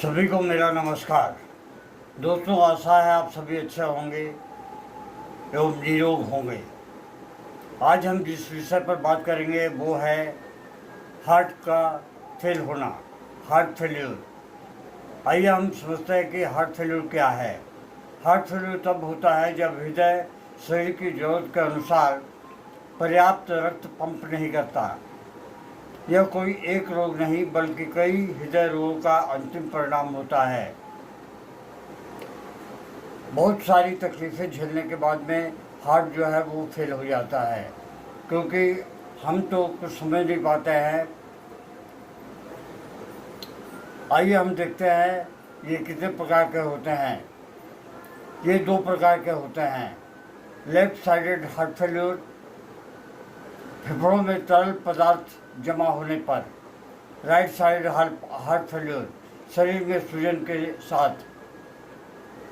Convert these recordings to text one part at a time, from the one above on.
सभी को मेरा नमस्कार। दोस्तों, आशा है आप सभी अच्छे होंगे एवं निरोग होंगे। आज हम जिस विषय पर बात करेंगे वो है हार्ट का फेल होना, हार्ट फेल्यूर। आइए हम समझते हैं कि हार्ट फेल्यूर क्या है। हार्ट फेल्यूर तब होता है जब हृदय शरीर की जरूरत के अनुसार पर्याप्त रक्त पंप नहीं करता। यह कोई एक रोग नहीं बल्कि कई हृदय रोगों का अंतिम परिणाम होता है। बहुत सारी तकलीफ़ें झेलने के बाद में हार्ट जो है वो फेल हो जाता है, क्योंकि हम तो कुछ समझ नहीं पाते हैं। आइए हम देखते हैं ये कितने प्रकार के होते हैं। ये दो प्रकार के होते हैं। लेफ्ट साइडेड हार्ट फेल्यूर, फेफड़ों में तरल पदार्थ जमा होने पर। राइट साइड हार्ट फेल्यूर, शरीर में सूजन के साथ।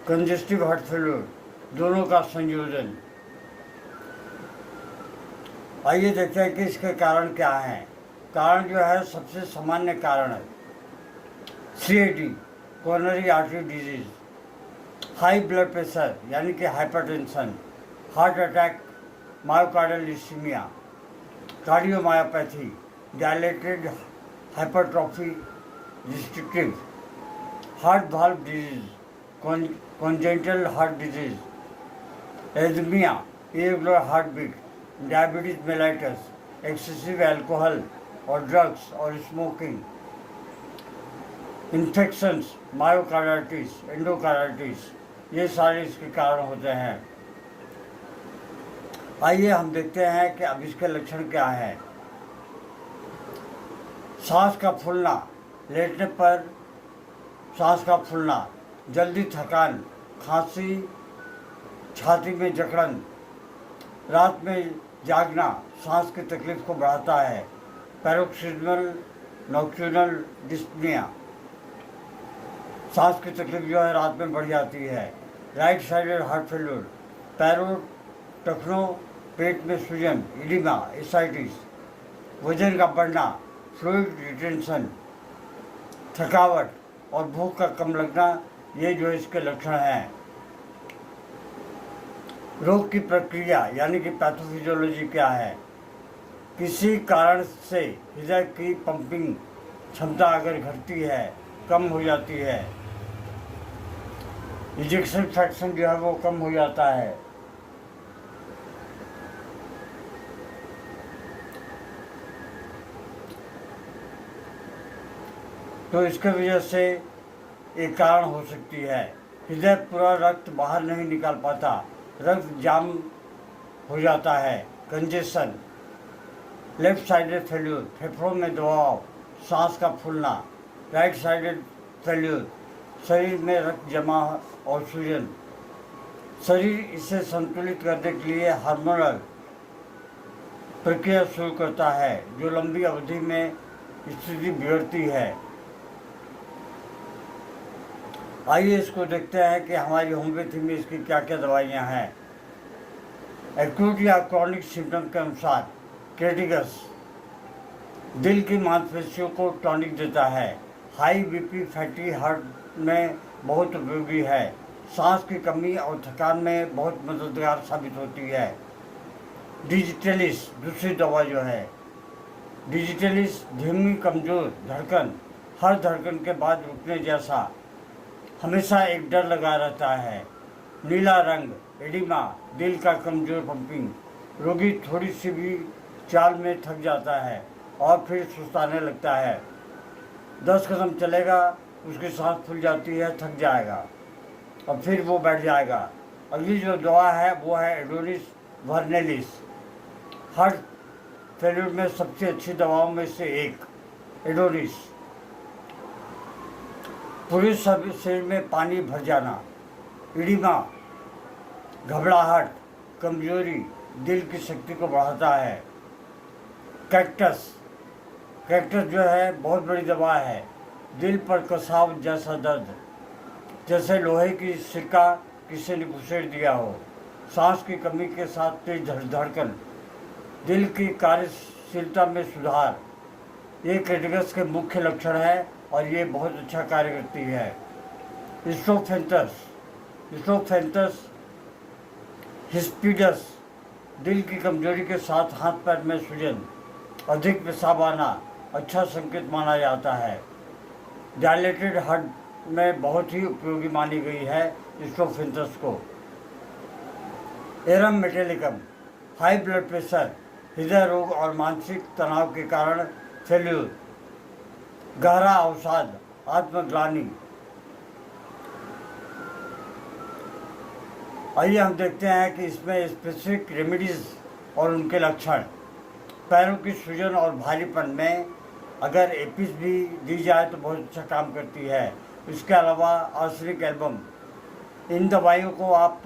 कंजेस्टिव हार्ट फेल्यूर, दोनों का संयोजन। आइए देखते हैं कि इसके कारण क्या हैं। कारण जो है, सबसे सामान्य कारण है CAD, coronary artery disease, high blood pressure यानी कि hypertension, heart attack, myocardial ischaemia, cardiomyopathy, dilated hypertrophy, restrictive heart valve disease, congenital heart disease, anaemia, irregular heart beat, diabetes mellitus, excessive alcohol और ड्रग्स और smoking, infections, myocarditis, endocarditis, ये सारे इसके कारण होते हैं। आइए हम देखते हैं कि अब इसके लक्षण क्या है। सांस का फूलना, लेटने पर सांस का फूलना, जल्दी थकान, खांसी, छाती में जकड़न, रात में जागना सांस की तकलीफ को बढ़ाता है। पैरोक्सिस्मल नॉक्टर्नल डिस्पनिया, सांस की तकलीफ जो है रात में बढ़ जाती है। राइट साइडेड हार्ट फेल्यूर, पैरों, टखनों, पेट में सूजन, इडिमा, एसाइटिस, वजन का बढ़ना, फ्लूइड रिटेंशन, थकावट और भूख का कम लगना, ये जो इसके लक्षण हैं। रोग की प्रक्रिया यानी कि पैथोफिजियोलॉजी क्या है। किसी कारण से हृदय की पंपिंग क्षमता अगर घटती है, कम हो जाती है, इजेक्शन फ्रैक्शन जो है वो कम हो जाता है, तो इसके वजह से एक कारण हो सकती है। हृदय पूरा रक्त बाहर नहीं निकाल पाता, रक्त जाम हो जाता है, कंजेशन। लेफ्ट साइडेड फेल्यूर, फेफड़ों में दबाव, सांस का फूलना। राइट साइडेड फेल्यूर, शरीर में रक्त जमा और सूजन। शरीर इसे संतुलित करने के लिए हार्मोनल प्रक्रिया शुरू करता है, जो लंबी अवधि में स्थिति बिगड़ती है। आइए इसको देखते हैं कि हमारी होम्योपैथी में इसकी क्या क्या दवाइयाँ हैं। एक्यूट या क्रॉनिक सिम्टम के अनुसार क्रेटिगस दिल की मांसपेशियों को टॉनिक देता है। हाई बीपी फैटी हार्ट में बहुत उपयोगी है। सांस की कमी और थकान में बहुत मददगार साबित होती है। डिजिटलिस दूसरी दवा जो है। डिजिटलिस धीमी कमज़ोर धड़कन, हर धड़कन के बाद रुकने जैसा, हमेशा एक डर लगा रहता है। नीला रंग, एडिमा, दिल का कमज़ोर पंपिंग, रोगी थोड़ी सी भी चाल में थक जाता है और फिर सुस्ताने लगता है। 10 कदम चलेगा, उसकी सांस फूल जाती है, थक जाएगा और फिर वो बैठ जाएगा। अगली जो दवा है वो है एडोनिस वर्नेलिस, हार्ट फेल्यूर में सबसे अच्छी दवाओं में से एक एडोनिस। पूरे शरीर में पानी भर जाना, इडिमा, घबराहट, कमजोरी, दिल की शक्ति को बढ़ाता है। कैक्टस, कैक्टस जो है बहुत बड़ी दवा है। दिल पर कसाव जैसा दर्द, जैसे लोहे की सिक्का किसी ने घुसेड़ दिया हो। सांस की कमी के साथ तेज धड़कन, दिल की कार्यशीलता में सुधार, ये क्रेटिगस के मुख्य लक्षण है और ये बहुत अच्छा कार्य करती है। स्ट्रोफेंथस हिस्पिडस, दिल की कमजोरी के साथ हाथ पैर में सूजन, अधिक पेशाब आना अच्छा संकेत माना जाता है। डायलेटेड हार्ट में बहुत ही उपयोगी मानी गई है स्ट्रोफेंथस को। एरम मेटेलिकम, हाई ब्लड प्रेशर, हृदय रोग और मानसिक तनाव के कारण फेल्यूर, गहरा अवसाद, आत्मग्लानि। आइए हम देखते हैं कि इसमें स्पेसिफिक रेमेडीज़ और उनके लक्षण। पैरों की सूजन और भारीपन में अगर एपिस भी दी जाए तो बहुत अच्छा काम करती है। इसके अलावा आर्सेनिक एल्बम, इन दवाइयों को आप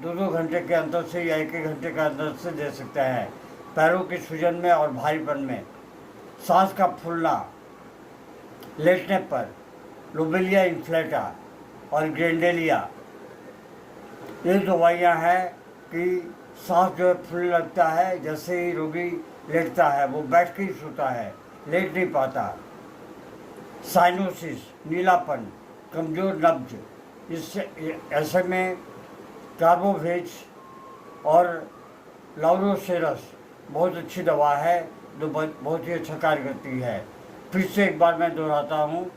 2-2 घंटे के अंदर से या 1-1 घंटे के अंदर से दे सकते हैं। पैरों की सूजन में और भारीपन में, सांस का फूलना, लेटने पर, लोबेलिया इन्फ्लेटा और ग्रेंडेलिया, ये दवाइयाँ हैं कि सांस जो है फूलने लगता है, जैसे ही रोगी लेटता है वो बैठ के ही सोता है, लेट नहीं पाता। साइनोसिस, नीलापन, कमज़ोर नब्ज, इससे ऐसे में कार्बोवेज और लाउरोसेरस बहुत अच्छी दवा है जो बहुत ही अच्छा कार्य करती है। फिर से एक बार मैं दोहराता हूँ,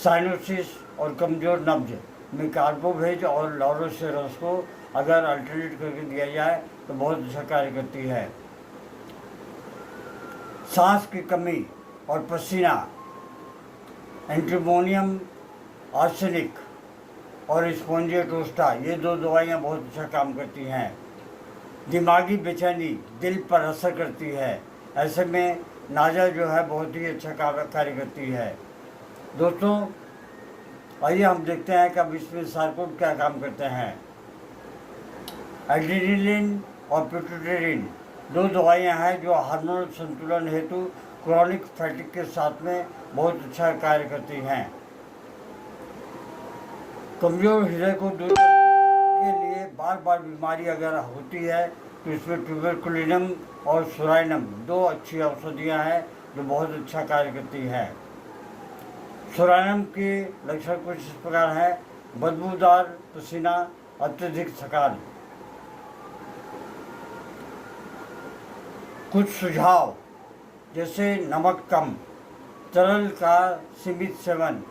साइनोसिस और कमज़ोर नब्ज में कार्बोवेज और लाउरोसेरस को अगर अल्टरनेट करके दिया जाए तो बहुत अच्छा कार्य करती है। सांस की कमी और पसीना, एंटीमोनियम, आर्सेनिक और स्पोंजियोटोस्टा, ये 2 दवाइयाँ बहुत अच्छा काम करती हैं। दिमागी बेचैनी, दिल पर असर करती है, ऐसे में नाजा जो है बहुत ही अच्छा कार्य करती है। दोस्तों आइए हम देखते हैं कि अब इसमें सार्कोड क्या काम करते हैं। एड्रेनालिन और पिट्यूटरीन 2 दवाइयाँ हैं जो हार्मोनल संतुलन हेतु क्रॉनिक फैटिक के साथ में बहुत अच्छा कार्य करती हैं। कमज़ोर हृदय को दूर के लिए बार बार बीमारी अगर होती है तो इसमें ट्यूबरकुलिनम और सोराइनम 2 अच्छी औषधियाँ हैं जो बहुत अच्छा कार्य करती हैं। सोराइनम के लक्षण कुछ इस प्रकार है: बदबूदार पसीना, अत्यधिक थकान। कुछ सुझाव जैसे नमक कम, तरल का सीमित सेवन,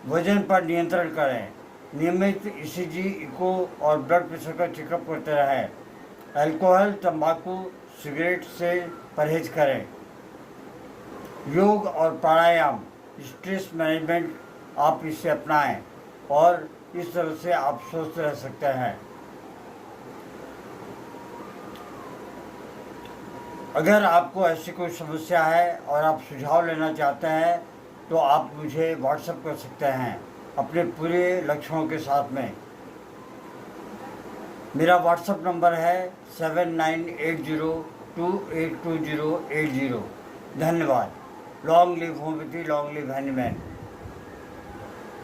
वजन पर नियंत्रण करें, नियमित ईसीजी, इको और ब्लड प्रेशर का चेकअप करते रहें, अल्कोहल, तंबाकू, सिगरेट से परहेज करें, योग और प्राणायाम, स्ट्रेस मैनेजमेंट आप इसे अपनाएं और इस तरह से आप स्वस्थ रह सकते हैं। अगर आपको ऐसी कोई समस्या है और आप सुझाव लेना चाहते हैं तो आप मुझे व्हाट्सएप कर सकते हैं अपने पूरे लक्षणों के साथ में। मेरा व्हाट्सएप नंबर है 7980282080। धन्यवाद। Long live homeopathy, long live handman.